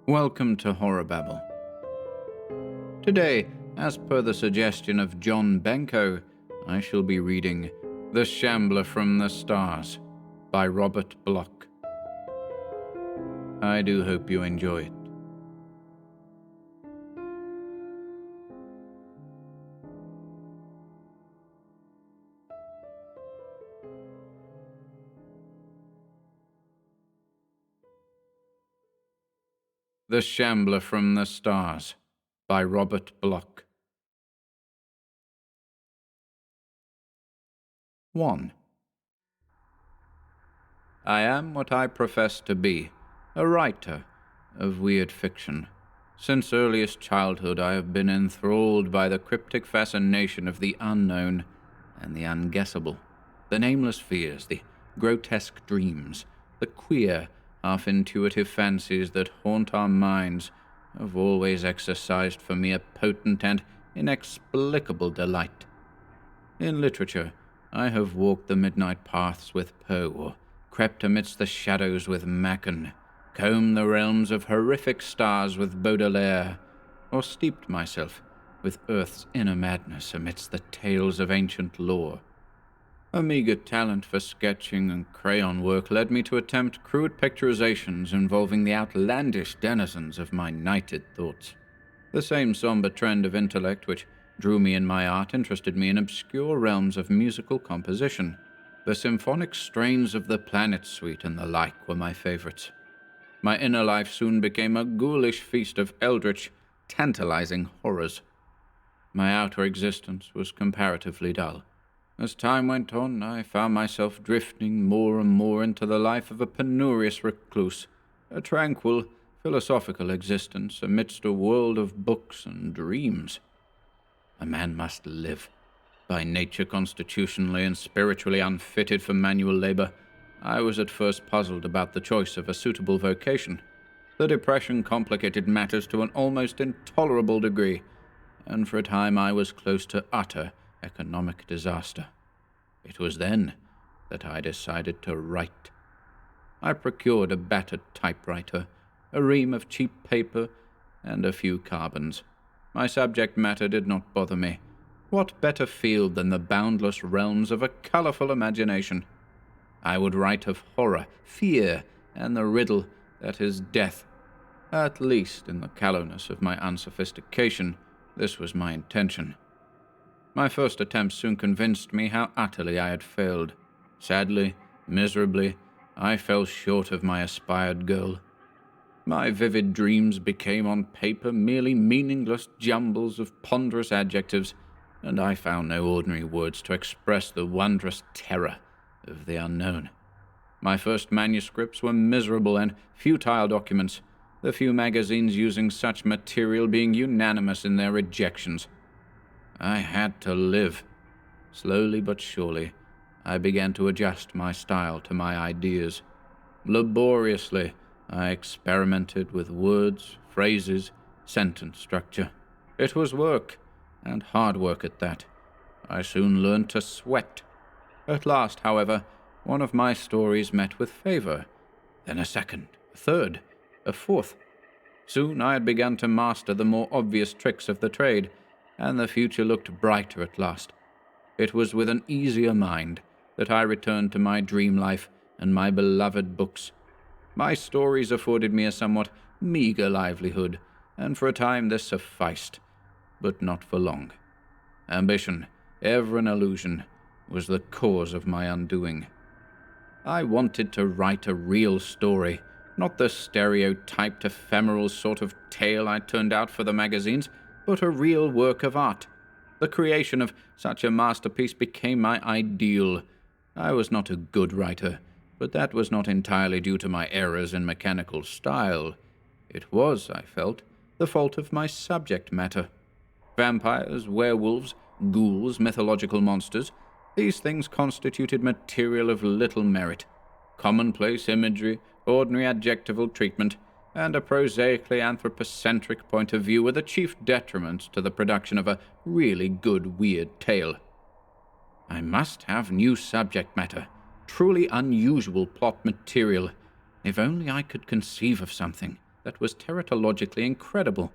Welcome to HorrorBabble. Today, as per the suggestion of John Benko, I shall be reading The Shambler from the Stars by Robert Bloch. I do hope you enjoy it. The Shambler from the Stars by Robert Bloch. 1. I am what I profess to be, a writer of weird fiction. Since earliest childhood I have been enthralled by the cryptic fascination of the unknown and the unguessable, the nameless fears, the grotesque dreams, the queer, half-intuitive fancies that haunt our minds have always exercised for me a potent and inexplicable delight. In literature, I have walked the midnight paths with Poe, or crept amidst the shadows with Machen, combed the realms of horrific stars with Baudelaire, or steeped myself with earth's inner madness amidst the tales of ancient lore. A meager talent for sketching and crayon work led me to attempt crude picturizations involving the outlandish denizens of my nighted thoughts. The same somber trend of intellect which drew me in my art interested me in obscure realms of musical composition. The symphonic strains of the Planet Suite and the like were my favorites. My inner life soon became a ghoulish feast of eldritch, tantalizing horrors. My outer existence was comparatively dull. As time went on, I found myself drifting more and more into the life of a penurious recluse, a tranquil, philosophical existence amidst a world of books and dreams. A man must live. By nature constitutionally and spiritually unfitted for manual labor, I was at first puzzled about the choice of a suitable vocation. The depression complicated matters to an almost intolerable degree, and for a time I was close to utter economic disaster. It was then that I decided to write. I procured a battered typewriter, a ream of cheap paper, and a few carbons. My subject matter did not bother me. What better field than the boundless realms of a colorful imagination? I would write of horror, fear, and the riddle that is death. At least in the callowness of my unsophistication, this was my intention. My first attempt soon convinced me how utterly I had failed. Sadly, miserably, I fell short of my aspired goal. My vivid dreams became on paper merely meaningless jumbles of ponderous adjectives, and I found no ordinary words to express the wondrous terror of the unknown. My first manuscripts were miserable and futile documents, the few magazines using such material being unanimous in their rejections. I had to live. Slowly but surely, I began to adjust my style to my ideas. Laboriously, I experimented with words, phrases, sentence structure. It was work, and hard work at that. I soon learned to sweat. At last, however, one of my stories met with favor. Then a second, a third, a fourth. Soon I had begun to master the more obvious tricks of the trade, and the future looked brighter at last. It was with an easier mind that I returned to my dream life and my beloved books. My stories afforded me a somewhat meager livelihood, and for a time this sufficed, but not for long. Ambition, ever an illusion, was the cause of my undoing. I wanted to write a real story, not the stereotyped, ephemeral sort of tale I turned out for the magazines, but a real work of art. The creation of such a masterpiece became my ideal. I was not a good writer, but that was not entirely due to my errors in mechanical style. It was, I felt, the fault of my subject matter. Vampires, werewolves, ghouls, mythological monsters, these things constituted material of little merit. Commonplace imagery, ordinary adjectival treatment, and a prosaically anthropocentric point of view were the chief detriments to the production of a really good weird tale. I must have new subject matter, truly unusual plot material. If only I could conceive of something, that was teratologically incredible.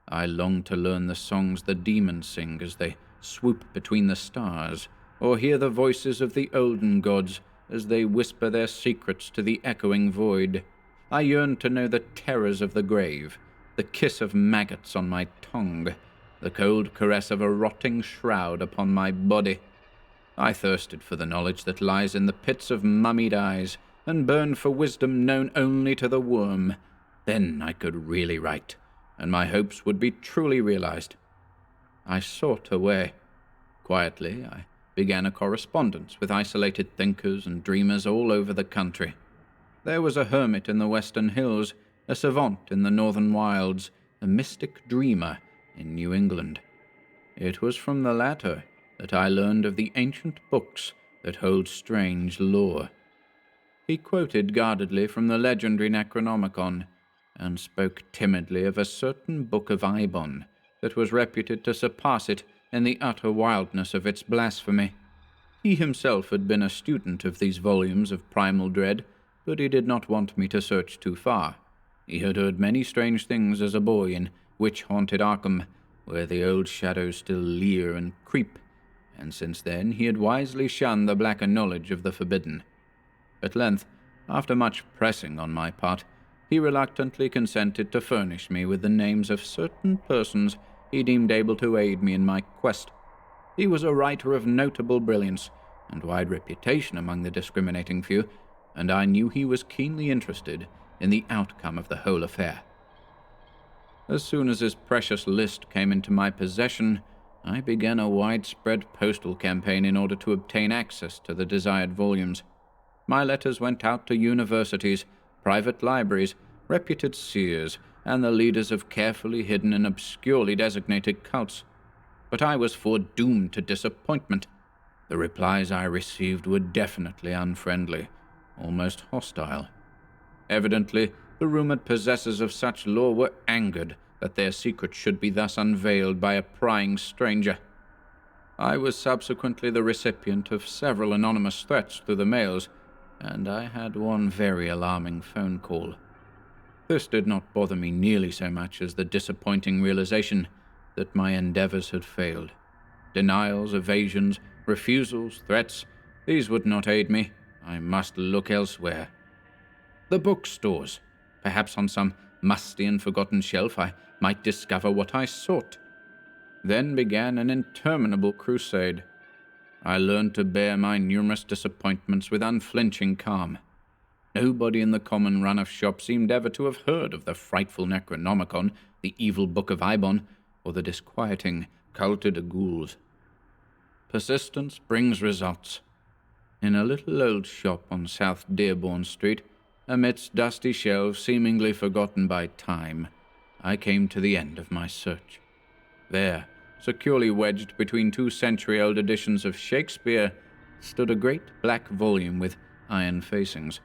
I longed to learn the songs the demons sing as they swoop between the stars, or hear the voices of the olden gods as they whisper their secrets to the echoing void. I yearned to know the terrors of the grave, the kiss of maggots on my tongue, the cold caress of a rotting shroud upon my body. I thirsted for the knowledge that lies in the pits of mummied eyes, and burned for wisdom known only to the worm. Then I could really write, and my hopes would be truly realized. I sought a way. Quietly, I began a correspondence with isolated thinkers and dreamers all over the country. There was a hermit in the western hills, a savant in the northern wilds, a mystic dreamer in New England. It was from the latter that I learned of the ancient books that hold strange lore. He quoted guardedly from the legendary Necronomicon, and spoke timidly of a certain book of Ibon that was reputed to surpass it in the utter wildness of its blasphemy. He himself had been a student of these volumes of primal dread, but he did not want me to search too far. He had heard many strange things as a boy in witch-haunted Arkham, where the old shadows still leer and creep, and since then he had wisely shunned the blacker knowledge of the forbidden. At length, after much pressing on my part, he reluctantly consented to furnish me with the names of certain persons he deemed able to aid me in my quest. He was a writer of notable brilliance and wide reputation among the discriminating few, and I knew he was keenly interested in the outcome of the whole affair. As soon as his precious list came into my possession, I began a widespread postal campaign in order to obtain access to the desired volumes. My letters went out to universities, private libraries, reputed seers, and the leaders of carefully hidden and obscurely designated cults. But I was foredoomed to disappointment. The replies I received were definitely unfriendly, almost hostile. Evidently, the rumored possessors of such lore were angered that their secret should be thus unveiled by a prying stranger. I was subsequently the recipient of several anonymous threats through the mails, and I had one very alarming phone call. This did not bother me nearly so much as the disappointing realization that my endeavors had failed. Denials, evasions, refusals, threats, these would not aid me. I must look elsewhere. The bookstores. Perhaps on some musty and forgotten shelf I might discover what I sought. Then began an interminable crusade. I learned to bear my numerous disappointments with unflinching calm. Nobody in the common run of shops seemed ever to have heard of the frightful Necronomicon, the evil Book of Ibon, or the disquieting Culte de Ghouls. Persistence brings results. In a little old shop on South Dearborn Street, amidst dusty shelves seemingly forgotten by time, I came to the end of my search. There, securely wedged between 2-century-old editions of Shakespeare, stood a great black volume with iron facings.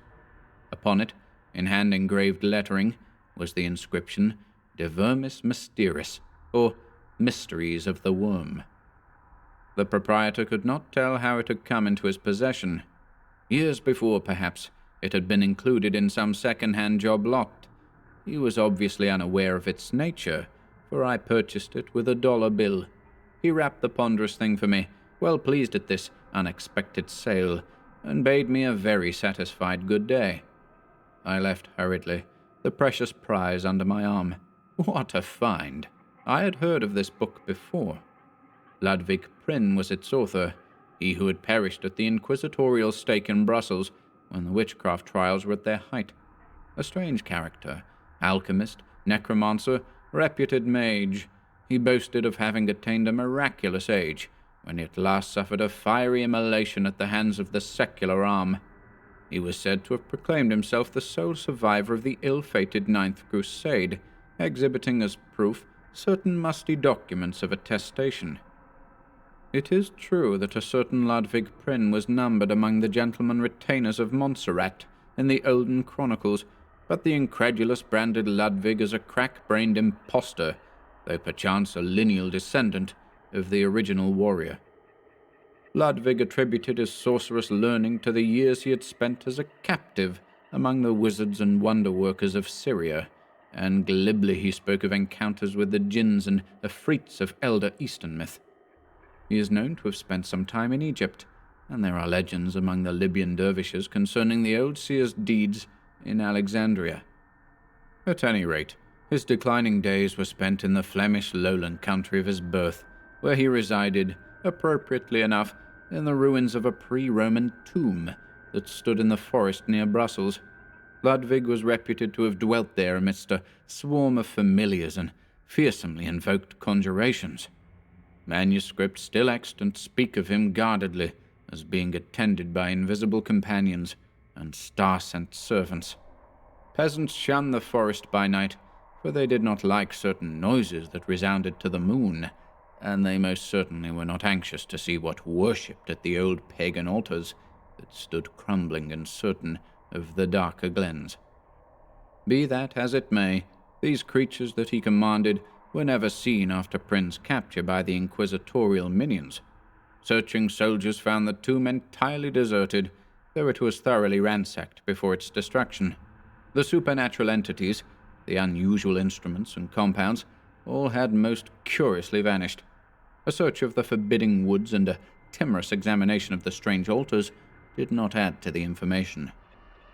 Upon it, in hand-engraved lettering, was the inscription, De Vermis Mysteriis, or Mysteries of the Worm. The proprietor could not tell how it had come into his possession. Years before, perhaps, it had been included in some second-hand job lot. He was obviously unaware of its nature, for I purchased it with $1 bill. He wrapped the ponderous thing for me, well pleased at this unexpected sale, and bade me a very satisfied good day. I left hurriedly, the precious prize under my arm. What a find! I had heard of this book before. Ludwig Prynne was its author, he who had perished at the inquisitorial stake in Brussels when the witchcraft trials were at their height. A strange character, alchemist, necromancer, reputed mage, he boasted of having attained a miraculous age, when he at last suffered a fiery immolation at the hands of the secular arm. He was said to have proclaimed himself the sole survivor of the ill-fated Ninth Crusade, exhibiting as proof certain musty documents of attestation. It is true that a certain Ludwig Prynne was numbered among the gentlemen retainers of Montserrat in the olden chronicles, but the incredulous branded Ludwig as a crack-brained impostor, though perchance a lineal descendant of the original warrior. Ludwig attributed his sorcerous learning to the years he had spent as a captive among the wizards and wonder-workers of Syria, and glibly he spoke of encounters with the jinns and afrits of elder Eastern myth. He is known to have spent some time in Egypt, and there are legends among the Libyan dervishes concerning the old seer's deeds in Alexandria. At any rate, his declining days were spent in the Flemish lowland country of his birth, where he resided, appropriately enough, in the ruins of a pre-Roman tomb that stood in the forest near Brussels. Ludwig was reputed to have dwelt there amidst a swarm of familiars and fearsomely invoked conjurations. Manuscripts still extant speak of him guardedly as being attended by invisible companions and star-sent servants. Peasants shunned the forest by night, for they did not like certain noises that resounded to the moon, and they most certainly were not anxious to see what worshipped at the old pagan altars that stood crumbling in certain of the darker glens. Be that as it may, these creatures that he commanded were never seen after Prin's capture by the inquisitorial minions. Searching soldiers found the tomb entirely deserted, though it was thoroughly ransacked before its destruction. The supernatural entities, the unusual instruments and compounds, all had most curiously vanished. A search of the forbidding woods and a timorous examination of the strange altars did not add to the information.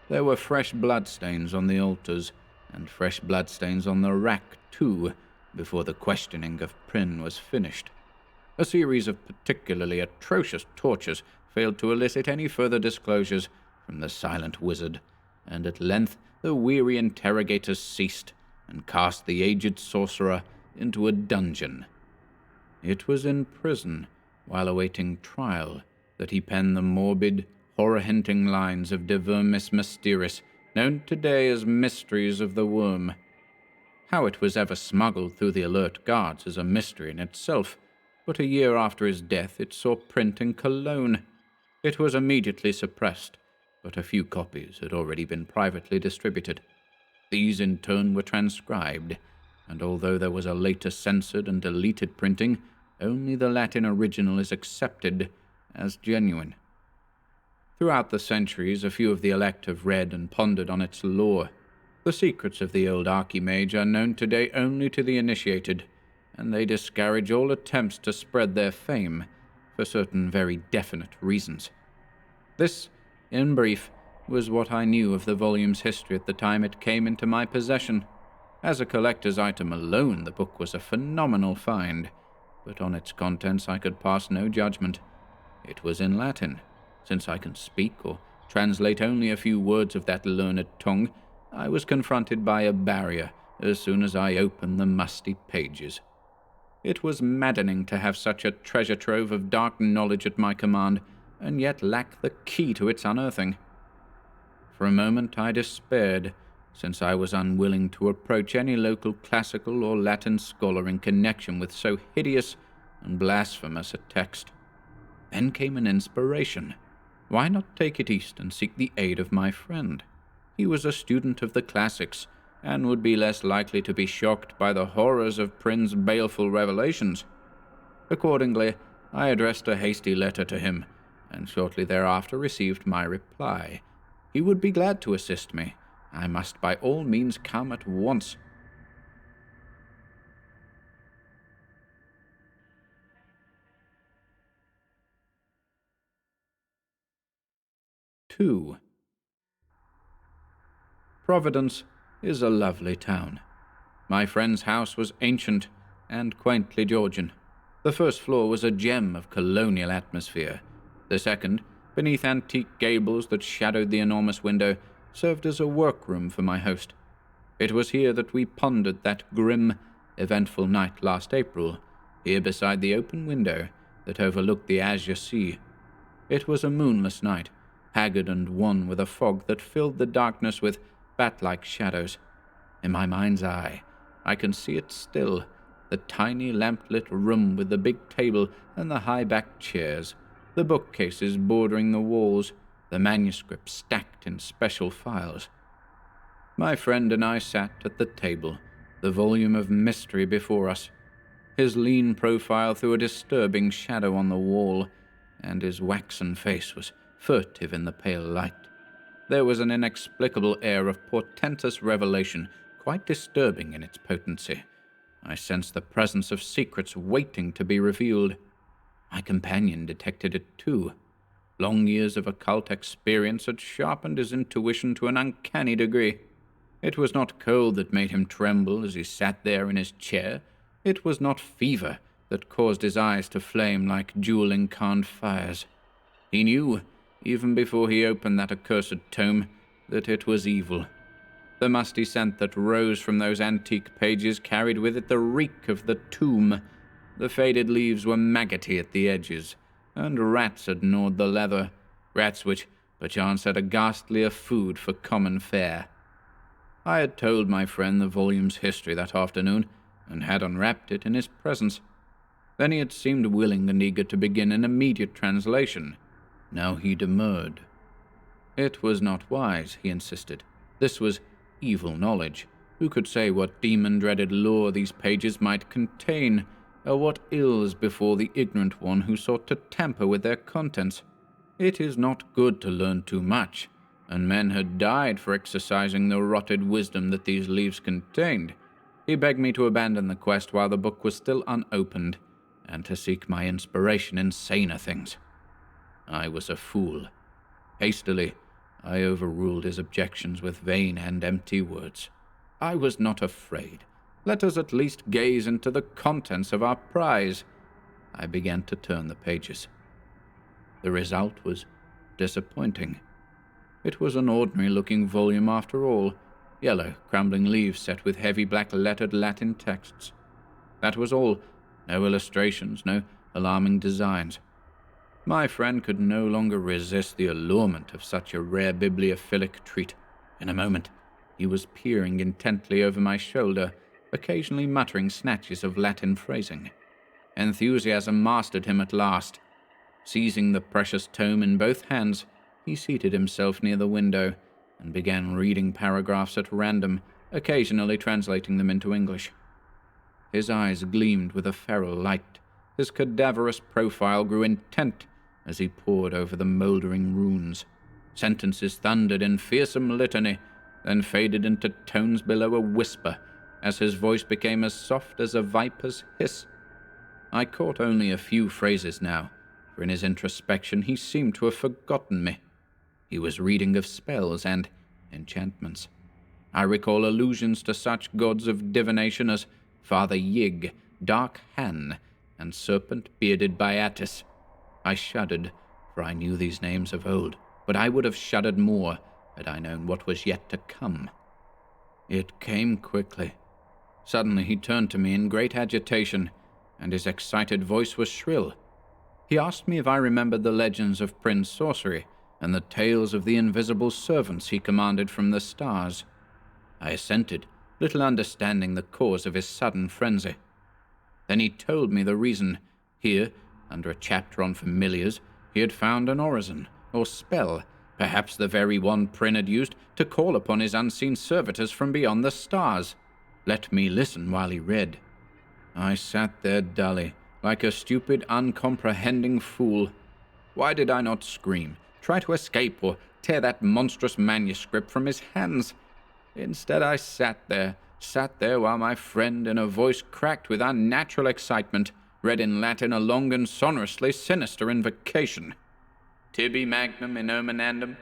There were fresh bloodstains on the altars, and fresh bloodstains on the rack, too, before the questioning of Prin was finished. A series of particularly atrocious tortures failed to elicit any further disclosures from the silent wizard, and at length the weary interrogators ceased and cast the aged sorcerer into a dungeon. It was in prison, while awaiting trial, that he penned the morbid, horror-hinting lines of De Vermis Mysteriis, known today as Mysteries of the Worm. How it was ever smuggled through the alert guards is a mystery in itself, but a year after his death it saw print in Cologne. It was immediately suppressed, but a few copies had already been privately distributed. These in turn were transcribed, and although there was a later censored and deleted printing, only the Latin original is accepted as genuine. Throughout the centuries, a few of the elect have read and pondered on its lore. The secrets of the old archimage are known today only to the initiated, and they discourage all attempts to spread their fame for certain very definite reasons. This, in brief, was what I knew of the volume's history at the time it came into my possession. As a collector's item alone, the book was a phenomenal find, but on its contents I could pass no judgment. It was in Latin. Since I can speak or translate only a few words of that learned tongue, I was confronted by a barrier as soon as I opened the musty pages. It was maddening to have such a treasure trove of dark knowledge at my command, and yet lack the key to its unearthing. For a moment I despaired, since I was unwilling to approach any local classical or Latin scholar in connection with so hideous and blasphemous a text. Then came an inspiration. Why not take it east and seek the aid of my friend? He was a student of the classics, and would be less likely to be shocked by the horrors of Prin's baleful revelations. Accordingly, I addressed a hasty letter to him, and shortly thereafter received my reply. He would be glad to assist me. I must by all means come at once. Two. Providence is a lovely town. My friend's house was ancient and quaintly Georgian. The first floor was a gem of colonial atmosphere. The second, beneath antique gables that shadowed the enormous window, served as a workroom for my host. It was here that we pondered that grim, eventful night last April, here beside the open window that overlooked the azure sea. It was a moonless night, haggard and wan with a fog that filled the darkness with bat-like shadows. In my mind's eye, I can see it still, the tiny lamp-lit room with the big table and the high-backed chairs, the bookcases bordering the walls, the manuscripts stacked in special files. My friend and I sat at the table, the volume of mystery before us. His lean profile threw a disturbing shadow on the wall, and his waxen face was furtive in the pale light. There was an inexplicable air of portentous revelation quite disturbing in its potency. I sensed the presence of secrets waiting to be revealed. My companion detected it too. Long years of occult experience had sharpened his intuition to an uncanny degree. It was not cold that made him tremble as he sat there in his chair. It was not fever that caused his eyes to flame like jewel-incarned fires. He knew, even before he opened that accursed tome, that it was evil. The musty scent that rose from those antique pages carried with it the reek of the tomb. The faded leaves were maggoty at the edges, and rats had gnawed the leather, rats which, perchance, had a ghastlier food for common fare. I had told my friend the volume's history that afternoon, and had unwrapped it in his presence. Then he had seemed willing and eager to begin an immediate translation. Now he demurred. It was not wise, he insisted. This was evil knowledge. Who could say what demon-dreaded lore these pages might contain, or what ills before the ignorant one who sought to tamper with their contents? It is not good to learn too much, and men had died for exercising the rotted wisdom that these leaves contained. He begged me to abandon the quest while the book was still unopened, and to seek my inspiration in saner things. I was a fool. Hastily, I overruled his objections with vain and empty words. I was not afraid. Let us at least gaze into the contents of our prize. I began to turn the pages. The result was disappointing. It was an ordinary-looking volume after all, yellow, crumbling leaves set with heavy black-lettered Latin texts. That was all. No illustrations, no alarming designs. My friend could no longer resist the allurement of such a rare bibliophilic treat. In a moment, he was peering intently over my shoulder, occasionally muttering snatches of Latin phrasing. Enthusiasm mastered him at last. Seizing the precious tome in both hands, he seated himself near the window and began reading paragraphs at random, occasionally translating them into English. His eyes gleamed with a feral light. His cadaverous profile grew intent as he pored over the mouldering runes. Sentences thundered in fearsome litany, then faded into tones below a whisper, as his voice became as soft as a viper's hiss. I caught only a few phrases now, for in his introspection he seemed to have forgotten me. He was reading of spells and enchantments. I recall allusions to such gods of divination as Father Yig, Dark Han, and serpent-bearded Beatus. I shuddered, for I knew these names of old, but I would have shuddered more had I known what was yet to come. It came quickly. Suddenly he turned to me in great agitation, and his excited voice was shrill. He asked me if I remembered the legends of Prince Sorcery and the tales of the invisible servants he commanded from the stars. I assented, little understanding the cause of his sudden frenzy. Then he told me the reason. Here, under a chapter on familiars, he had found an orison, or spell, perhaps the very one Prynne had used to call upon his unseen servitors from beyond the stars. Let me listen while he read. I sat there dully, like a stupid, uncomprehending fool. Why did I not scream, try to escape, or tear that monstrous manuscript from his hands? Instead, I sat there while my friend, in a voice cracked with unnatural excitement, read in Latin a long and sonorously sinister invocation. Tibi magnum in omenandum,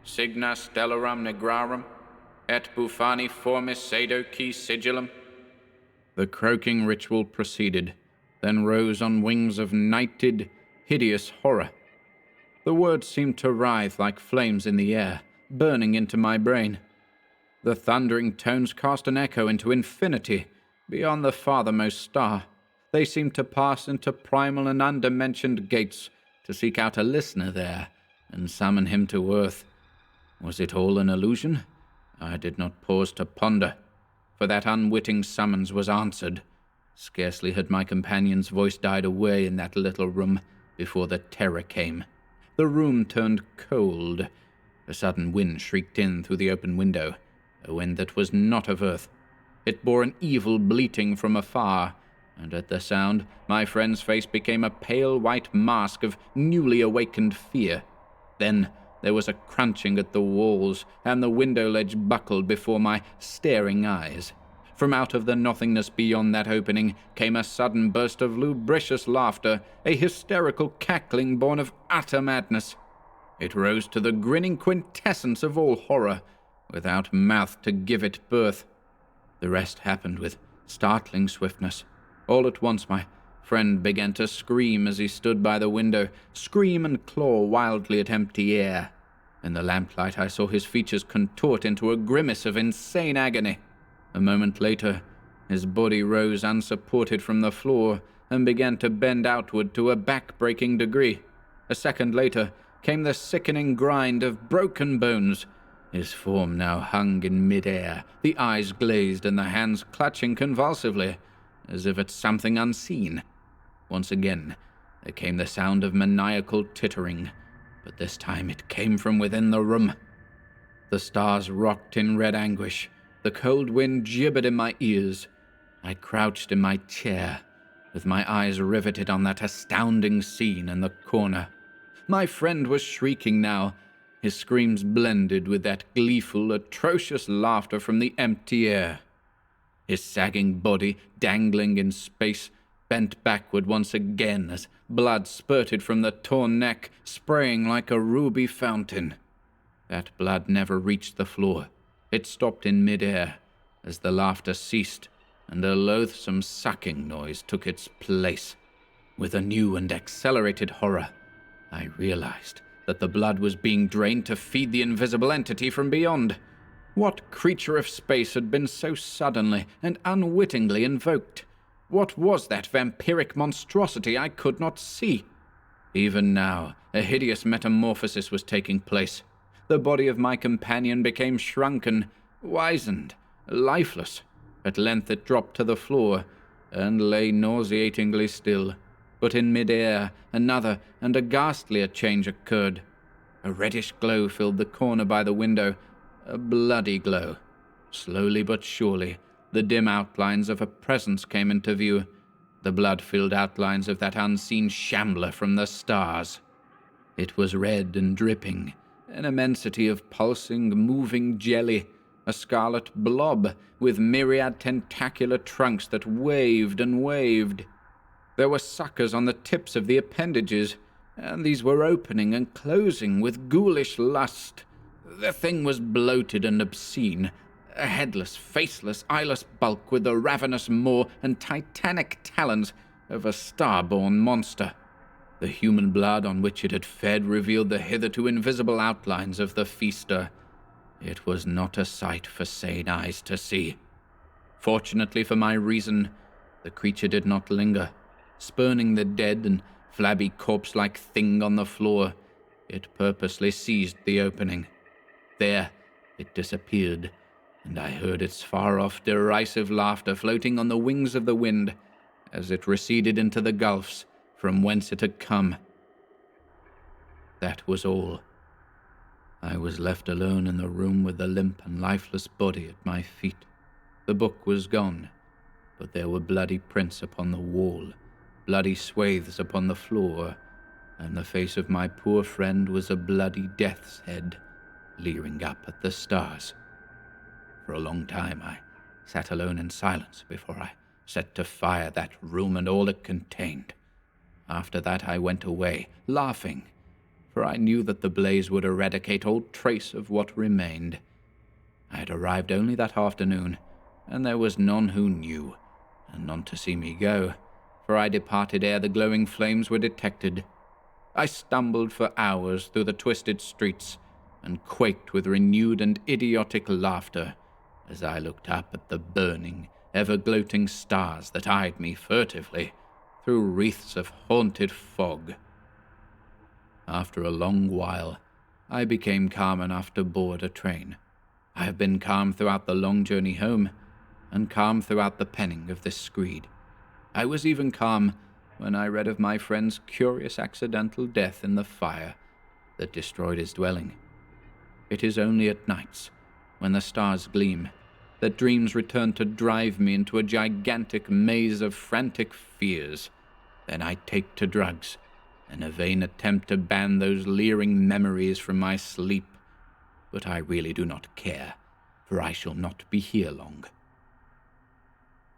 signa stellarum negrarum, et bufani formis sedo qui sigillum. The croaking ritual proceeded, then rose on wings of nighted, hideous horror. The words seemed to writhe like flames in the air, burning into my brain. The thundering tones cast an echo into infinity, beyond the farthermost star. They seemed to pass into primal and undimensioned gates, to seek out a listener there, and summon him to earth. Was it all an illusion? I did not pause to ponder, for that unwitting summons was answered. Scarcely had my companion's voice died away in that little room before the terror came. The room turned cold. A sudden wind shrieked in through the open window, a wind that was not of earth. It bore an evil bleating from afar, and at the sound my friend's face became a pale white mask of newly awakened fear. Then There was a crunching at the walls, and the window ledge buckled before my staring eyes. From out of the nothingness beyond that opening came a sudden burst of lubricious laughter, a hysterical cackling born of utter madness. It rose to the grinning quintessence of all horror, without mouth to give it birth. The rest happened with startling swiftness. All at once my friend began to scream as he stood by the window, scream and claw wildly at empty air. In the lamplight I saw his features contort into a grimace of insane agony. A moment later, his body rose unsupported from the floor and began to bend outward to a back-breaking degree. A second later came the sickening grind of broken bones. His form now hung in mid-air, the eyes glazed and the hands clutching convulsively, as if at something unseen. Once again, there came the sound of maniacal tittering, but this time it came from within the room. The stars rocked in red anguish. The cold wind gibbered in my ears. I crouched in my chair, with my eyes riveted on that astounding scene in the corner. My friend was shrieking now. His screams blended with that gleeful, atrocious laughter from the empty air. His sagging body, dangling in space, bent backward once again as blood spurted from the torn neck, spraying like a ruby fountain. That blood never reached the floor. It stopped in mid-air as the laughter ceased, and a loathsome sucking noise took its place. With a new and accelerated horror, I realized that the blood was being drained to feed the invisible entity from beyond. What creature of space had been so suddenly and unwittingly invoked? What was that vampiric monstrosity I could not see? Even now, a hideous metamorphosis was taking place. The body of my companion became shrunken, wizened, lifeless. At length it dropped to the floor, and lay nauseatingly still. But in mid-air, another and a ghastlier change occurred. A reddish glow filled the corner by the window, a bloody glow. Slowly but surely, the dim outlines of a presence came into view, the blood-filled outlines of that unseen Shambler from the stars. It was red and dripping, an immensity of pulsing, moving jelly, a scarlet blob with myriad tentacular trunks that waved and waved. There were suckers on the tips of the appendages, and these were opening and closing with ghoulish lust. The thing was bloated and obscene, a headless, faceless, eyeless bulk with the ravenous maw and titanic talons of a star-born monster. The human blood on which it had fed revealed the hitherto invisible outlines of the feaster. It was not a sight for sane eyes to see. Fortunately for my reason, the creature did not linger. Spurning the dead and flabby corpse-like thing on the floor, it purposely seized the opening. There it disappeared, and I heard its far-off derisive laughter floating on the wings of the wind as it receded into the gulfs from whence it had come. That was all. I was left alone in the room with the limp and lifeless body at my feet. The book was gone, but there were bloody prints upon the wall, bloody swathes upon the floor, and the face of my poor friend was a bloody death's head, leering up at the stars. For a long time I sat alone in silence before I set to fire that room and all it contained. After that I went away, laughing, for I knew that the blaze would eradicate all trace of what remained. I had arrived only that afternoon, and there was none who knew, and none to see me go, for I departed ere the glowing flames were detected. I stumbled for hours through the twisted streets, and quaked with renewed and idiotic laughter as I looked up at the burning, ever-gloating stars that eyed me furtively through wreaths of haunted fog. After a long while, I became calm enough to board a train. I have been calm throughout the long journey home, and calm throughout the penning of this screed. I was even calm when I read of my friend's curious accidental death in the fire that destroyed his dwelling. It is only at nights, when the stars gleam, that dreams return to drive me into a gigantic maze of frantic fears. Then I take to drugs, in a vain attempt to ban those leering memories from my sleep. But I really do not care, for I shall not be here long.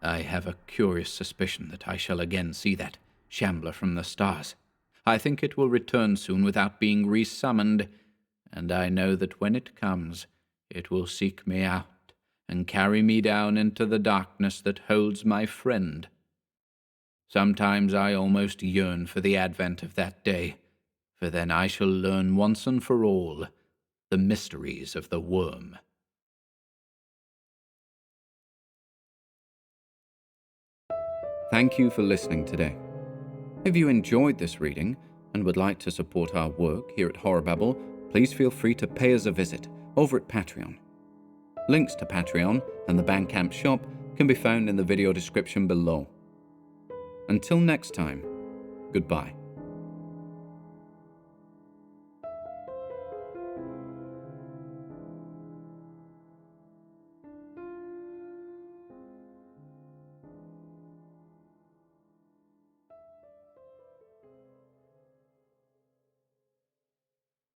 I have a curious suspicion that I shall again see that Shambler from the stars. I think it will return soon without being resummoned, and I know that when it comes, it will seek me out and carry me down into the darkness that holds my friend. Sometimes I almost yearn for the advent of that day, for then I shall learn once and for all the mysteries of the worm. Thank you for listening today. If you enjoyed this reading and would like to support our work here at HorrorBabble, please feel free to pay us a visit over at Patreon. Links to Patreon and the Bandcamp shop can be found in the video description below. Until next time, goodbye.